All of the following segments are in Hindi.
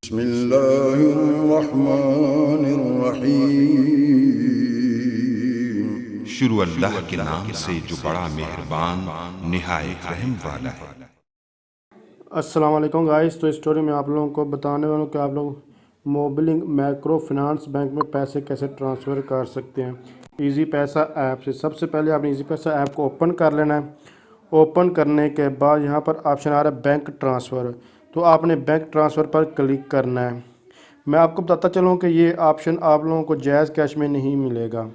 बिस्मिल्लाहिर्रहमानिर्रहीम। शुरू अल्लाह के नाम से जो बड़ा मेहरबान निहायत रहम वाला है। अस्सलाम वालेकुम गाइस। तो इस स्टोरी में आप लोगों को बताने वाला हूँ कि आप लोग मोबिलिंग माइक्रो फाइनेंस बैंक में पैसे कैसे ट्रांसफ़र कर सकते हैं इजी पैसा ऐप से। सबसे पहले आपने इजी पैसा ऐप को ओपन कर लेना है। ओपन करने के बाद यहाँ पर ऑप्शन आ रहा है बैंक ट्रांसफ़र, तो आपने बैंक ट्रांसफ़र पर क्लिक करना है। मैं आपको बताता चलूँ कि ये ऑप्शन आप लोगों को जायज़ कैश में नहीं मिलेगा,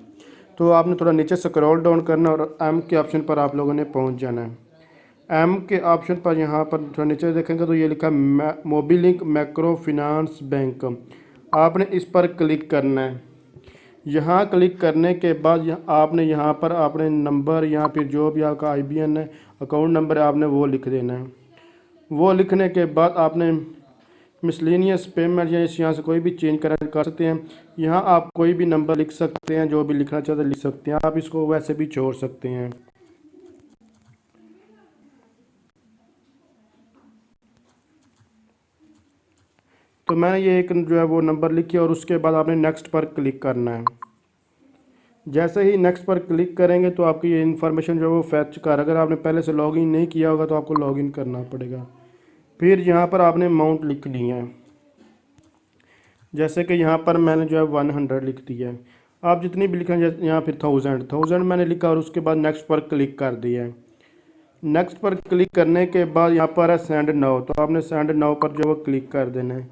तो आपने थोड़ा नीचे स्क्रॉल डाउन करना और एम के ऑप्शन पर आप लोगों ने पहुँच जाना है। एम के ऑप्शन पर यहाँ पर थोड़ा नीचे देखेंगे तो ये लिखा है मोबिलिंक माइक्रो फाइनेंस बैंक। आपने इस पर क्लिक करना है। यहाँ क्लिक करने के बाद आपने यहाँ पर अपने नंबर या फिर जो भी आपका IBN है, अकाउंट नंबर है, आपने वो लिख देना है। वो लिखने के बाद आपने मिसलेनियस पेमेंट या इस यहाँ से कोई भी चेंज कर सकते हैं। यहाँ आप कोई भी नंबर लिख सकते हैं, जो भी लिखना चाहते हैं लिख सकते हैं। आप इसको वैसे भी छोड़ सकते हैं। तो मैंने ये एक जो है वो नंबर लिखी और उसके बाद आपने नेक्स्ट पर क्लिक करना है। जैसे ही नेक्स्ट पर क्लिक करेंगे तो आपकी ये इन्फॉर्मेशन जो है वो फैच कर, अगर आपने पहले से लॉगिन नहीं किया होगा तो आपको लॉगिन करना पड़ेगा। फिर यहाँ पर आपने अमाउंट लिख ली है, जैसे कि यहाँ पर मैंने जो है 100 लिख दिया है। आप जितनी भी लिखें, यहाँ फिर 1000 मैंने लिखा और उसके बाद नेक्स्ट पर क्लिक कर दिया है। नेक्स्ट पर क्लिक करने के बाद यहाँ पर है सेंड नाउ, तो आपने सेंड नाउ पर जो है वो क्लिक कर देना है।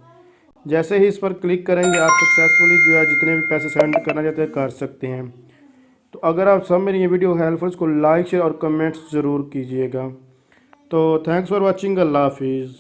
जैसे ही इस पर क्लिक करेंगे आप सक्सेसफुली जो है जितने भी पैसे सेंड करना चाहते हैं कर सकते हैं। तो अगर आप सब मेरी ये वीडियो हेल्पफुल, इसको लाइक शेयर और कमेंट्स ज़रूर कीजिएगा। तो थैंक्स फॉर वॉचिंग। अल्लाह हाफिज़।